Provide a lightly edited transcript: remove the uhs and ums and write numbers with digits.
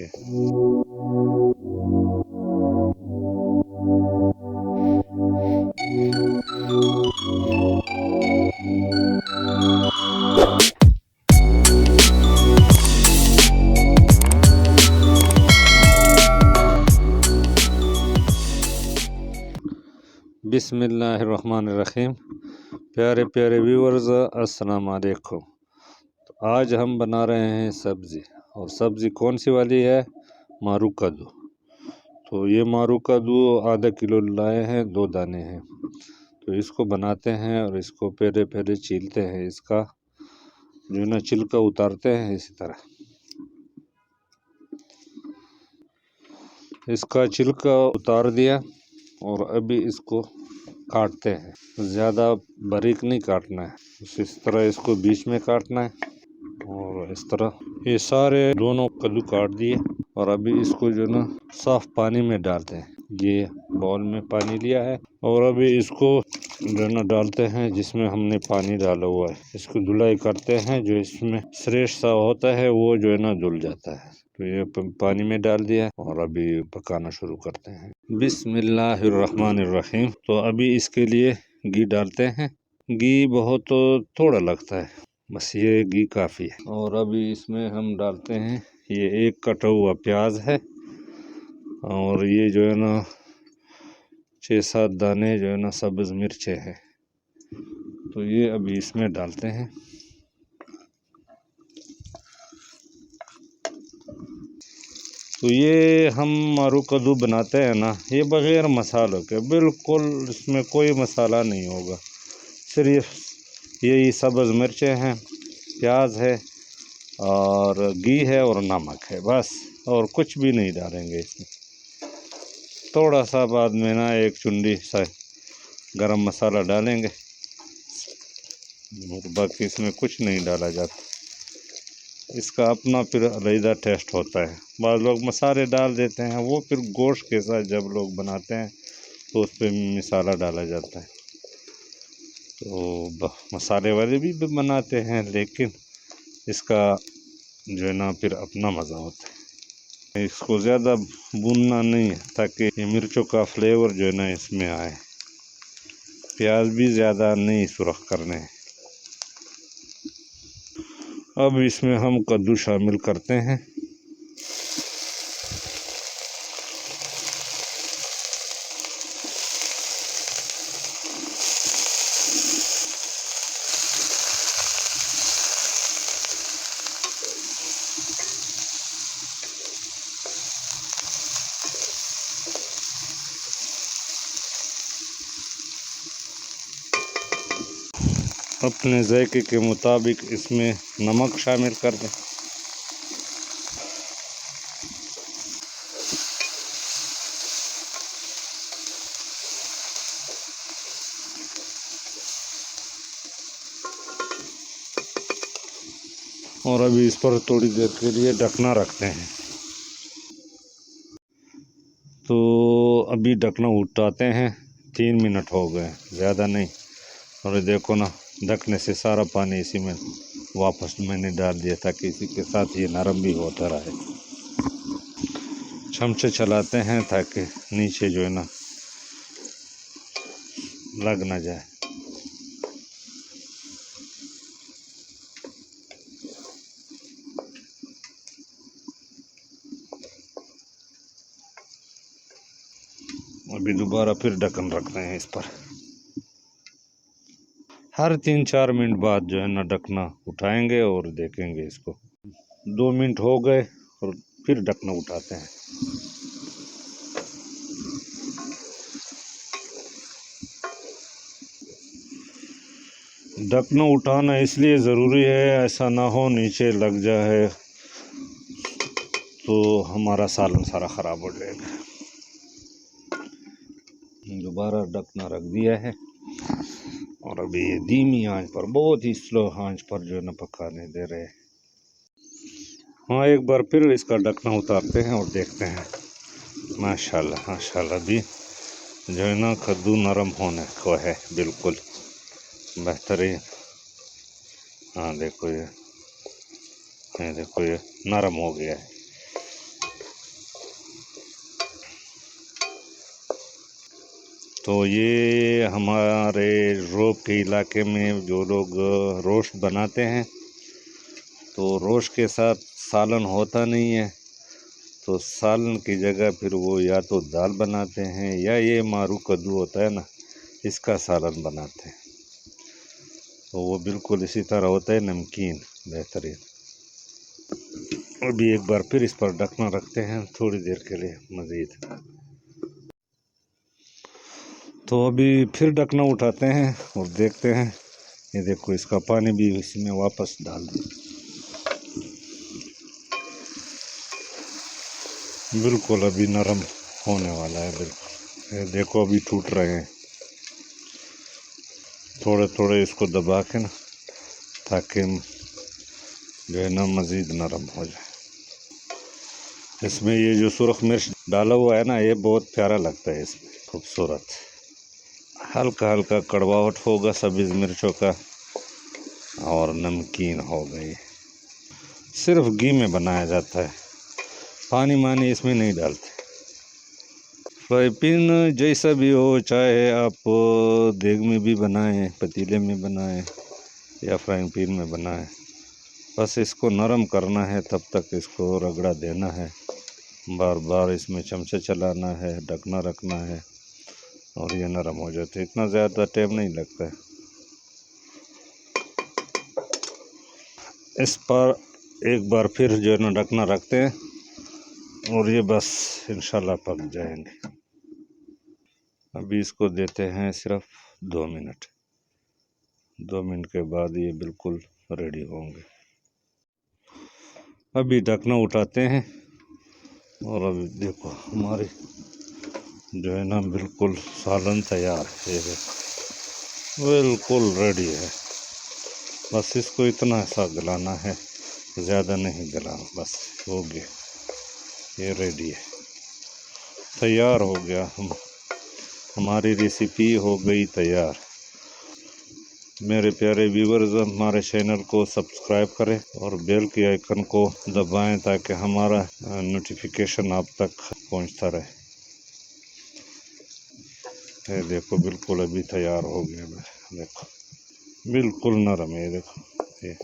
होती है। बिस्मिल्लाहिर्रहमानिर्रहीम। प्यारे प्यारे व्यूवर्स, अस्सलाम वालेकुम। तो आज हम बना रहे हैं सब्ज़ी, और सब्ज़ी कौन सी वाली है? मारू कद्दू। तो ये मारू कद्दू आधा किलो लाए हैं, 2 दाने हैं। तो इसको बनाते हैं और इसको पहले पहले छीलते हैं। इसका जो ना छिलका उतारते हैं। इसी तरह इसका छिलका उतार दिया और अभी इसको काटते हैं। ज़्यादा बारीक नहीं काटना है, इस तरह इसको बीच में काटना है। और इस तरह ये सारे दोनों कद्दू काट दिए और अभी इसको जो ना साफ पानी में डालते हैं। ये बाउल में पानी लिया है और अभी इसको जो ना डालते हैं जिसमें हमने पानी डाला हुआ है। इसको धुलाई करते हैं, जो इसमें श्रेष्ठ सा होता है वो जो है ना धुल जाता है। तो ये पानी में डाल दिया और अभी पकाना शुरू करते हैं। बिस्मिल्लाहिर्रहमानिर्रहीम। तो अभी इसके लिए घी डालते हैं। घी बहुत थोड़ा लगता है, बस ये घी काफ़ी है। और अभी इसमें हम डालते हैं, ये 1 कटा हुआ प्याज है और ये जो है ना 6-7 दाने जो है ना सब्ज़ मिर्चें हैं। तो ये अभी इसमें डालते हैं। तो ये हम मारू कद्दू बनाते हैं ना, ये बग़ैर मसालों के, बिल्कुल इसमें कोई मसाला नहीं होगा। सिर्फ यही सब्ज़ मिर्चें हैं, प्याज है और घी है और नमक है, बस। और कुछ भी नहीं डालेंगे इसमें। थोड़ा सा बाद में ना 1 चुंडी सा गरम मसाला डालेंगे, बाकी इसमें कुछ नहीं डाला जाता। इसका अपना फिर अलग टेस्ट होता है। बाद लोग मसाले डाल देते हैं, वो फिर गोश्त के साथ जब लोग बनाते हैं तो उस पर मसाला डाला जाता है। तो मसाले वाले भी बनाते हैं, लेकिन इसका जो है ना फिर अपना मज़ा होता है। इसको ज़्यादा भूनना नहीं है ताकि ये मिर्चों का फ्लेवर जो है ना इसमें आए। प्याज भी ज़्यादा नहीं सुरख करने हैं। अब इसमें हम कद्दू शामिल करते हैं। अपने जायके के मुताबिक इसमें नमक शामिल कर दें। और अभी इस पर थोड़ी देर के लिए ढकना रखते हैं। तो अभी ढकना उठाते हैं। 3 मिनट हो गए, ज़्यादा नहीं। और देखो ना, ढकने से सारा पानी इसी में वापस मैंने डाल दिया ताकि इसी के साथ ये नरम भी होता रहे। चमचे चलाते हैं ताकि नीचे जो है ना लग ना जाए। अभी दोबारा फिर ढक्कन रखते हैं इस पर। हर 3-4 मिनट बाद जो है ना ढकना उठाएंगे और देखेंगे इसको। 2 मिनट हो गए और फिर ढकना उठाते हैं। ढकना उठाना इसलिए ज़रूरी है, ऐसा ना हो नीचे लग जाए तो हमारा सालन सारा ख़राब हो जाएगा। दोबारा ढकना रख दिया है और अभी ये धीमी आंच पर, बहुत ही स्लो आंच पर जो है ना पकाने दे रहे हैं। हाँ, एक बार फिर इसका ढकना उतारते हैं और देखते हैं। माशाल्लाह माशाल्लाह, भी जो है ना कद्दू नरम होने को है, बिल्कुल बेहतरीन। हाँ देखो, ये देखो ये नरम हो गया है। तो ये हमारे रोब के इलाके में जो लोग रोस्ट बनाते हैं, तो रोस्ट के साथ सालन होता नहीं है, तो सालन की जगह फिर वो या तो दाल बनाते हैं या ये मारू कद्दू होता है ना, इसका सालन बनाते हैं। तो वो बिल्कुल इसी तरह होता है, नमकीन, बेहतरीन। अभी एक बार फिर इस पर ढकना रखते हैं थोड़ी देर के लिए मज़ीद। तो अभी फिर ढकना उठाते हैं और देखते हैं। ये देखो, इसका पानी भी इसमें वापस डाल दें। बिल्कुल अभी नरम होने वाला है बिल्कुल। ये देखो अभी टूट रहे हैं, थोड़े थोड़े इसको दबा के ना, ताकि जो है ना मज़ीद नरम हो जाए। इसमें ये जो सुरख मिर्च डाला हुआ है ना, ये बहुत प्यारा लगता है, इसमें खूबसूरत। हल्का हल्का कड़वाहट होगा सब्ज़ मिर्चों का और नमकीन हो गई। सिर्फ घी में बनाया जाता है, पानी मानी इसमें नहीं डालते। फ्राई पैन जैसा भी हो, चाहे आप देग में भी बनाएं, पतीले में बनाएं या फ्राइंग पैन में बनाएं, बस इसको नरम करना है, तब तक इसको रगड़ा देना है, बार बार इसमें चमचा चलाना है, ढकना रखना है और ये नरम हो जाते। इतना ज़्यादा टाइम नहीं लगता है। इस पर एक बार फिर जो है ना ढकना रखते हैं और ये बस इंशाल्लाह पक जाएंगे। अभी इसको देते हैं सिर्फ 2 मिनट। 2 मिनट के बाद ये बिल्कुल रेडी होंगे। अभी ढकना उठाते हैं और अभी देखो हमारी जो है ना बिल्कुल सालन तैयार है, बिल्कुल रेडी है। बस इसको इतना सा गलाना है, ज़्यादा नहीं गलाना, बस हो गया, ये रेडी है, तैयार हो गया। हमारी रेसिपी हो गई तैयार। मेरे प्यारे व्यूवर्स, हमारे चैनल को सब्सक्राइब करें और बेल के आइकन को दबाएं ताकि हमारा नोटिफिकेशन आप तक पहुंचता रहे। ये देखो बिल्कुल अभी तैयार हो गया। देखो बिल्कुल नरम है, देखो ये।